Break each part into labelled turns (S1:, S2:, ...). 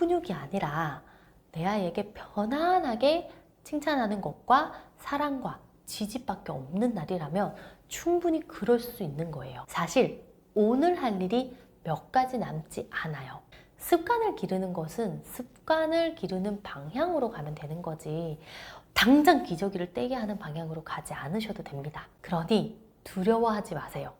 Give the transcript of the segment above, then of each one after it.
S1: 훈육이 아니라 내 아이에게 편안하게 칭찬하는 것과 사랑과 지지밖에 없는 날이라면 충분히 그럴 수 있는 거예요. 사실 오늘 할 일이 몇 가지 남지 않아요. 습관을 기르는 것은 습관을 기르는 방향으로 가면 되는 거지 당장 기저귀를 떼게 하는 방향으로 가지 않으셔도 됩니다. 그러니 두려워하지 마세요.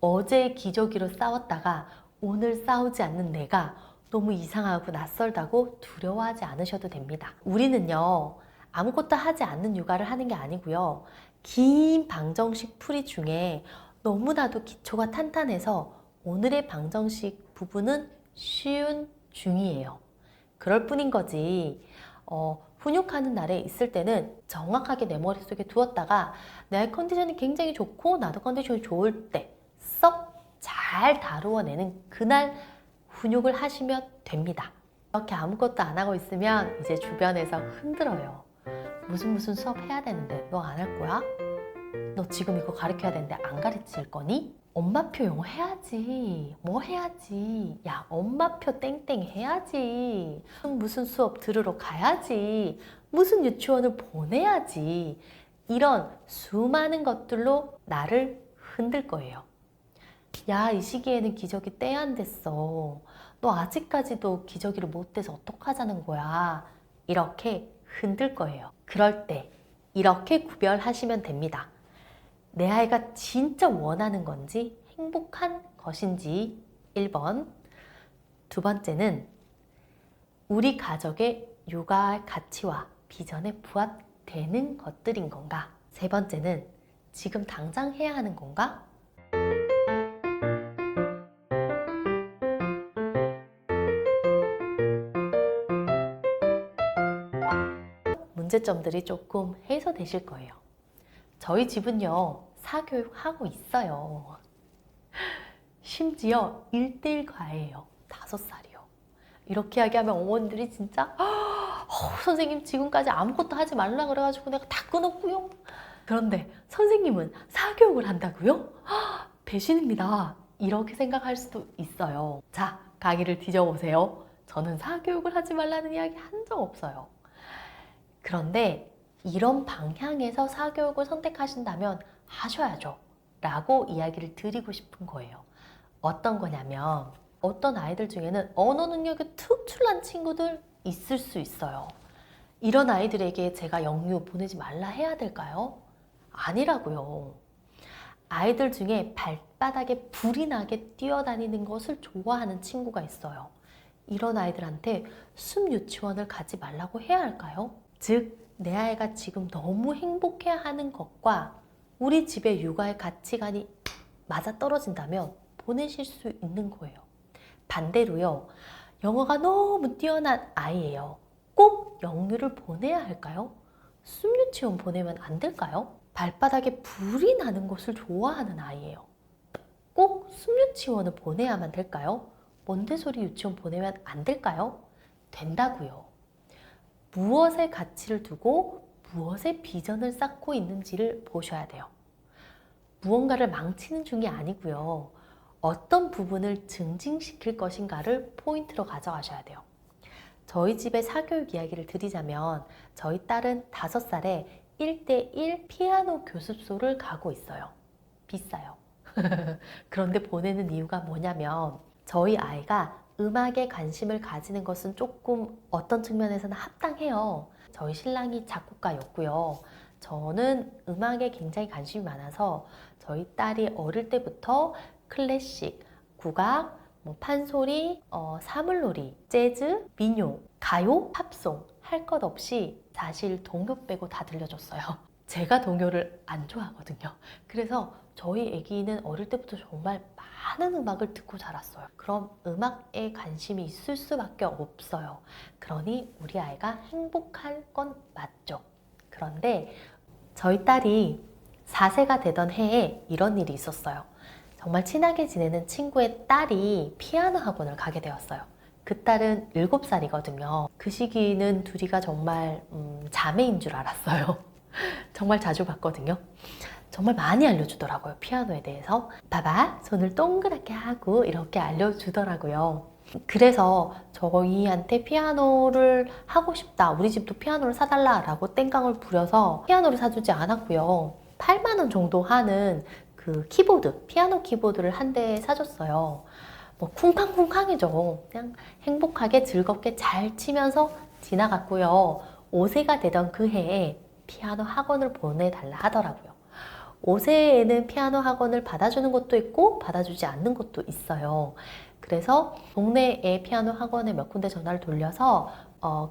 S1: 어제 기저귀로 싸웠다가 오늘 싸우지 않는 내가 너무 이상하고 낯설다고 두려워하지 않으셔도 됩니다. 우리는요, 아무것도 하지 않는 육아를 하는 게 아니고요. 긴 방정식 풀이 중에 너무나도 기초가 탄탄해서 오늘의 방정식 부분은 쉬운 중이에요. 그럴 뿐인 거지. 훈육하는 날에 있을 때는 정확하게 내 머릿속에 두었다가 내 컨디션이 굉장히 좋고 나도 컨디션이 좋을 때 썩 잘 다루어내는 그날 훈육을 하시면 됩니다. 이렇게 아무것도 안 하고 있으면 이제 주변에서 흔들어요. 무슨 수업 해야 되는데 너 안 할 거야? 너 지금 이거 가르쳐야 되는데 안 가르칠 거니? 엄마표 영어 해야지. 뭐 해야지. 야, 엄마표 땡땡 해야지. 무슨 수업 들으러 가야지. 무슨 유치원을 보내야지. 이런 수많은 것들로 나를 흔들 거예요. 야, 이 시기에는 기저귀 떼야 안 됐어. 너 아직까지도 기저귀를 못 떼서 어떡하자는 거야. 이렇게 흔들 거예요. 그럴 때 이렇게 구별하시면 됩니다. 내 아이가 진짜 원하는 건지 행복한 것인지 1번. 두 번째는 우리 가족의 육아 가치와 비전에 부합되는 것들인 건가? 세 번째는 지금 당장 해야 하는 건가? 문제점들이 조금 해소되실 거예요. 저희 집은요, 사교육 하고 있어요. 심지어 1:1 과외예요. 5살이요. 이렇게 이야기하면 어머니들이 진짜 선생님 지금까지 아무것도 하지 말라 그래가지고 내가 다 끊었고요. 그런데 선생님은 사교육을 한다고요? 배신입니다. 이렇게 생각할 수도 있어요. 자, 강의를 뒤져보세요. 저는 사교육을 하지 말라는 이야기 한 적 없어요. 그런데 이런 방향에서 사교육을 선택하신다면 하셔야죠 라고 이야기를 드리고 싶은 거예요. 어떤 거냐면 어떤 아이들 중에는 언어 능력이 특출난 친구들 있을 수 있어요. 이런 아이들에게 제가 영유 보내지 말라 해야 될까요? 아니라고요. 아이들 중에 발바닥에 불이 나게 뛰어다니는 것을 좋아하는 친구가 있어요. 이런 아이들한테 숲 유치원을 가지 말라고 해야 할까요? 즉, 내 아이가 지금 너무 행복해하는 것과 우리 집의 육아의 가치관이 맞아떨어진다면 보내실 수 있는 거예요. 반대로요, 영어가 너무 뛰어난 아이예요. 꼭 영유를 보내야 할까요? 숲 유치원 보내면 안 될까요? 발바닥에 불이 나는 것을 좋아하는 아이예요. 꼭 숲 유치원을 보내야만 될까요? 몬테소리 유치원 보내면 안 될까요? 된다고요. 무엇에 가치를 두고 무엇에 비전을 쌓고 있는지를 보셔야 돼요. 무언가를 망치는 중이 아니고요. 어떤 부분을 증진시킬 것인가를 포인트로 가져가셔야 돼요. 저희 집의 사교육 이야기를 드리자면 저희 딸은 5살에 1:1 피아노 교습소를 가고 있어요. 비싸요. 그런데 보내는 이유가 뭐냐면 저희 아이가 음악에 관심을 가지는 것은 조금 어떤 측면에서는 합당해요. 저희 신랑이 작곡가였고요. 저는 음악에 굉장히 관심이 많아서 저희 딸이 어릴 때부터 클래식, 국악, 판소리, 사물놀이, 재즈, 민요, 가요, 팝송 할 것 없이 사실 동요 빼고 다 들려줬어요. 제가 동요를 안 좋아하거든요. 그래서 저희 아기는 어릴 때부터 정말 많은 음악을 듣고 자랐어요. 그럼 음악에 관심이 있을 수밖에 없어요. 그러니 우리 아이가 행복할 건 맞죠. 그런데 저희 딸이 4세가 되던 해에 이런 일이 있었어요. 정말 친하게 지내는 친구의 딸이 피아노 학원을 가게 되었어요. 그 딸은 7살이거든요. 그 시기는 둘이가 정말 자매인 줄 알았어요. 정말 자주 봤거든요. 정말 많이 알려주더라고요. 피아노에 대해서. 봐봐, 손을 동그랗게 하고 이렇게 알려주더라고요. 그래서 저희한테 피아노를 하고 싶다, 우리 집도 피아노를 사달라 라고 땡깡을 부려서 피아노를 사주지 않았고요. 8만 원 정도 하는 그 키보드, 피아노 키보드를 한 대 사줬어요. 뭐 쿵쾅쿵쾅이죠. 그냥 행복하게 즐겁게 잘 치면서 지나갔고요. 5세가 되던 그 해에 피아노 학원을 보내달라 하더라고요. 5세에는 피아노 학원을 받아주는 곳도 있고 받아주지 않는 곳도 있어요. 그래서 동네에 피아노 학원에 몇 군데 전화를 돌려서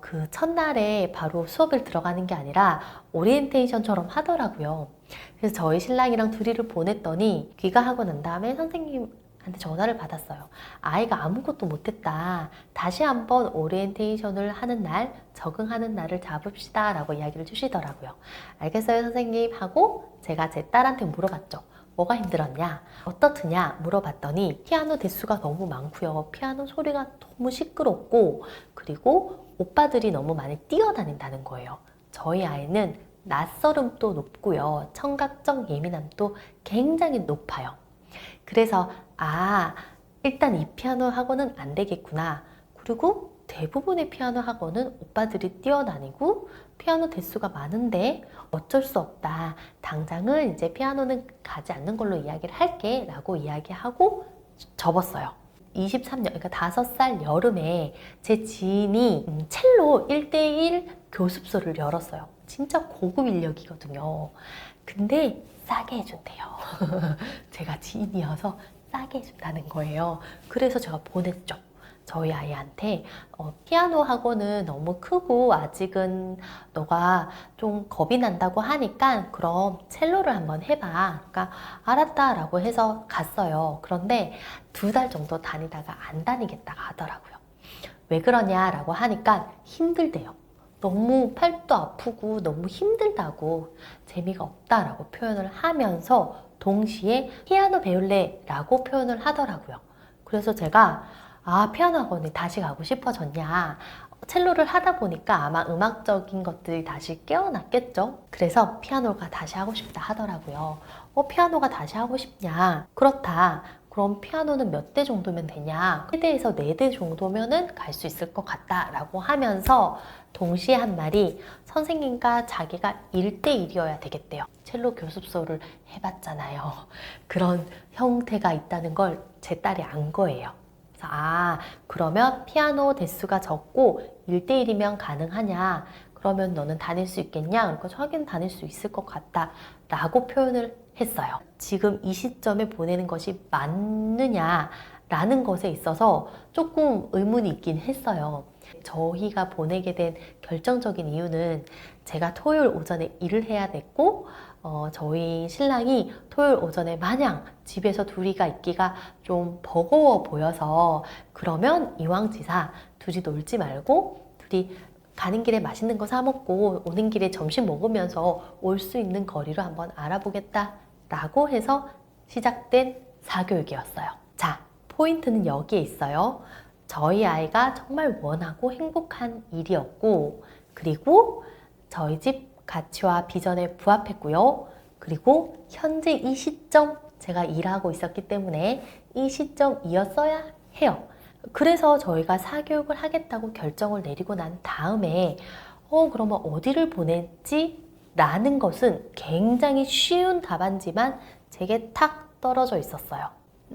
S1: 그 첫날에 바로 수업을 들어가는 게 아니라 오리엔테이션처럼 하더라고요. 그래서 저희 신랑이랑 둘이를 보냈더니 귀가하고 난 다음에 선생님한테 전화를 받았어요. 아이가 아무것도 못했다. 다시 한번 오리엔테이션을 하는 날, 적응하는 날을 잡읍시다 라고 이야기를 주시더라고요. 알겠어요 선생님 하고 제가 제 딸한테 물어봤죠. 뭐가 힘들었냐? 어떻느냐? 물어봤더니 피아노 대수가 너무 많고요. 피아노 소리가 너무 시끄럽고 그리고 오빠들이 너무 많이 뛰어다닌다는 거예요. 저희 아이는 낯설음도 높고요. 청각적 예민함도 굉장히 높아요. 그래서 일단 이 피아노 학원은 안 되겠구나. 그리고 대부분의 피아노 학원은 오빠들이 뛰어다니고 피아노 대수가 많은데 어쩔 수 없다. 당장은 이제 피아노는 가지 않는 걸로 이야기를 할게 라고 이야기하고 접었어요. 23년, 그러니까 5살 여름에 제 지인이 첼로 1대1 교습소를 열었어요. 진짜 고급 인력이거든요. 근데 싸게 해준대요. 제가 지인이어서 싸게 해준다는 거예요. 그래서 제가 보냈죠. 저희 아이한테 피아노 학원은 너무 크고 아직은 너가 좀 겁이 난다고 하니까 그럼 첼로를 한번 해봐. 그러니까 알았다 라고 해서 갔어요. 그런데 2달 정도 다니다가 안 다니겠다가 하더라고요. 왜 그러냐라고 하니까 힘들대요. 너무 팔도 아프고 너무 힘들다고, 재미가 없다라고 표현을 하면서 동시에 피아노 배울래 라고 표현을 하더라고요. 그래서 제가 피아노 학원에 다시 가고 싶어졌냐, 첼로를 하다 보니까 아마 음악적인 것들이 다시 깨어났겠죠. 그래서 피아노가 다시 하고 싶다 하더라고요. 피아노가 다시 하고 싶냐? 그렇다. 그럼 피아노는 몇 대 정도면 되냐? 3대에서 4대 정도면은 갈 수 있을 것 같다 라고 하면서 동시에 한 말이, 선생님과 자기가 1대1이어야 되겠대요. 첼로 교습소를 해봤잖아요. 그런 형태가 있다는 걸 제 딸이 안 거예요. 그래서 그러면 피아노 대수가 적고 1대1이면 가능하냐? 그러면 너는 다닐 수 있겠냐? 그러니까 자기는 다닐 수 있을 것 같다 라고 표현을 했어요. 지금 이 시점에 보내는 것이 맞느냐라는 것에 있어서 조금 의문이 있긴 했어요. 저희가 보내게 된 결정적인 이유는 제가 토요일 오전에 일을 해야 됐고 저희 신랑이 토요일 오전에 마냥 집에서 둘이가 있기가 좀 버거워 보여서, 그러면 이왕지사 둘이 놀지 말고 둘이 가는 길에 맛있는 거 사 먹고 오는 길에 점심 먹으면서 올 수 있는 거리로 한번 알아보겠다 라고 해서 시작된 사교육이었어요. 자, 포인트는 여기에 있어요. 저희 아이가 정말 원하고 행복한 일이었고, 그리고 저희 집 가치와 비전에 부합했고요. 그리고 현재 이 시점, 제가 일하고 있었기 때문에 이 시점이었어야 해요. 그래서 저희가 사교육을 하겠다고 결정을 내리고 난 다음에 그러면 어디를 보냈지? 라는 것은 굉장히 쉬운 답안지만 제게 탁 떨어져 있었어요.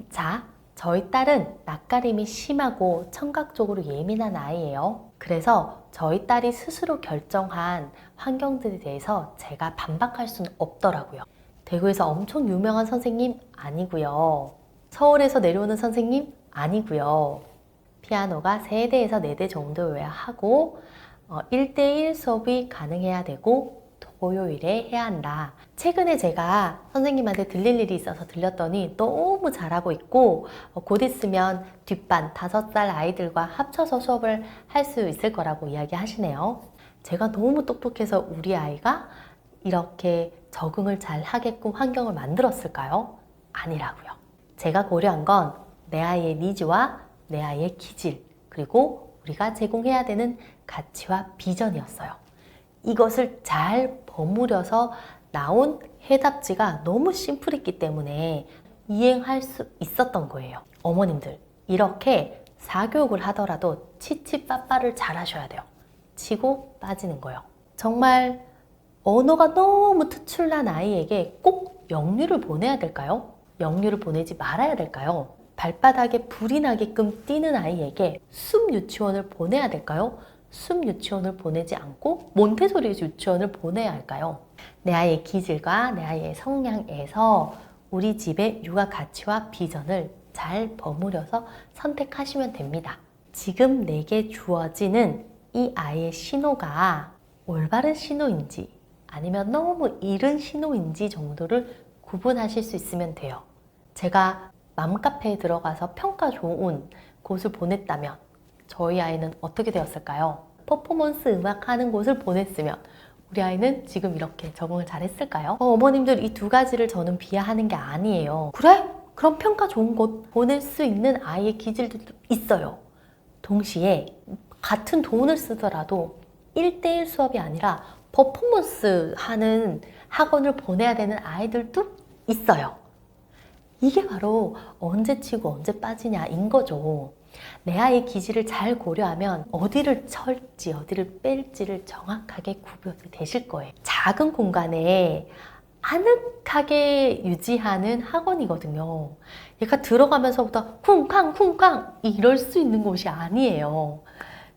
S1: 자, 저희 딸은 낯가림이 심하고 청각적으로 예민한 아이예요. 그래서 저희 딸이 스스로 결정한 환경들에 대해서 제가 반박할 수는 없더라고요. 대구에서 엄청 유명한 선생님 아니고요. 서울에서 내려오는 선생님 아니고요. 피아노가 3대에서 4대 정도여야 하고 1대1 수업이 가능해야 되고 토요일에 해야 한다. 최근에 제가 선생님한테 들릴 일이 있어서 들렸더니 너무 잘하고 있고 곧 있으면 뒷반 5살 아이들과 합쳐서 수업을 할 수 있을 거라고 이야기하시네요. 제가 너무 똑똑해서 우리 아이가 이렇게 적응을 잘 하게끔 환경을 만들었을까요? 아니라고요. 제가 고려한 건 내 아이의 니즈와 내 아이의 기질, 그리고 우리가 제공해야 되는 가치와 비전이었어요. 이것을 잘 버무려서 나온 해답지가 너무 심플했기 때문에 이행할 수 있었던 거예요. 어머님들, 이렇게 사교육을 하더라도 치치빠빠를 잘 하셔야 돼요. 치고 빠지는 거요. 정말 언어가 너무 특출난 아이에게 꼭 영유를 보내야 될까요? 영유를 보내지 말아야 될까요? 발바닥에 불이 나게끔 뛰는 아이에게 숲 유치원을 보내야 될까요? 숲 유치원을 보내지 않고 몬테소리 유치원을 보내야 할까요? 내 아이의 기질과 내 아이의 성향에서 우리 집의 육아 가치와 비전을 잘 버무려서 선택하시면 됩니다. 지금 내게 주어지는 이 아이의 신호가 올바른 신호인지 아니면 너무 이른 신호인지 정도를 구분하실 수 있으면 돼요. 제가 맘카페에 들어가서 평가 좋은 곳을 보냈다면 저희 아이는 어떻게 되었을까요? 퍼포먼스 음악 하는 곳을 보냈으면 우리 아이는 지금 이렇게 적응을 잘 했을까요? 어머님들 이 두 가지를 저는 비하하는 게 아니에요. 그래? 그럼 평가 좋은 곳 보낼 수 있는 아이의 기질도 있어요. 동시에 같은 돈을 쓰더라도 1대1 수업이 아니라 퍼포먼스 하는 학원을 보내야 되는 아이들도 있어요. 이게 바로 언제 치고 언제 빠지냐인 거죠. 내 아이의 기질을 잘 고려하면 어디를 찰지 어디를 뺄지를 정확하게 구별이 되실 거예요. 작은 공간에 아늑하게 유지하는 학원이거든요. 얘가 들어가면서부터 쿵쾅 쿵쾅 이럴 수 있는 곳이 아니에요.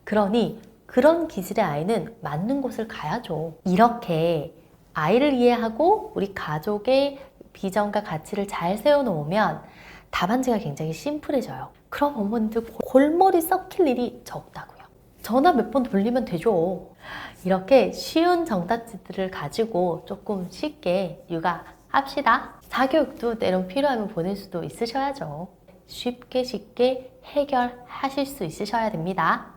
S1: 그러니 그런 기질의 아이는 맞는 곳을 가야죠. 이렇게 아이를 이해하고 우리 가족의 비전과 가치를 잘 세워놓으면 답안지가 굉장히 심플해져요. 그럼 어머니들 골머리 썩힐 일이 적다고요. 전화 몇 번 돌리면 되죠. 이렇게 쉬운 정답지들을 가지고 조금 쉽게 육아합시다. 사교육도 때론 필요하면 보낼 수도 있으셔야죠. 쉽게 해결하실 수 있으셔야 됩니다.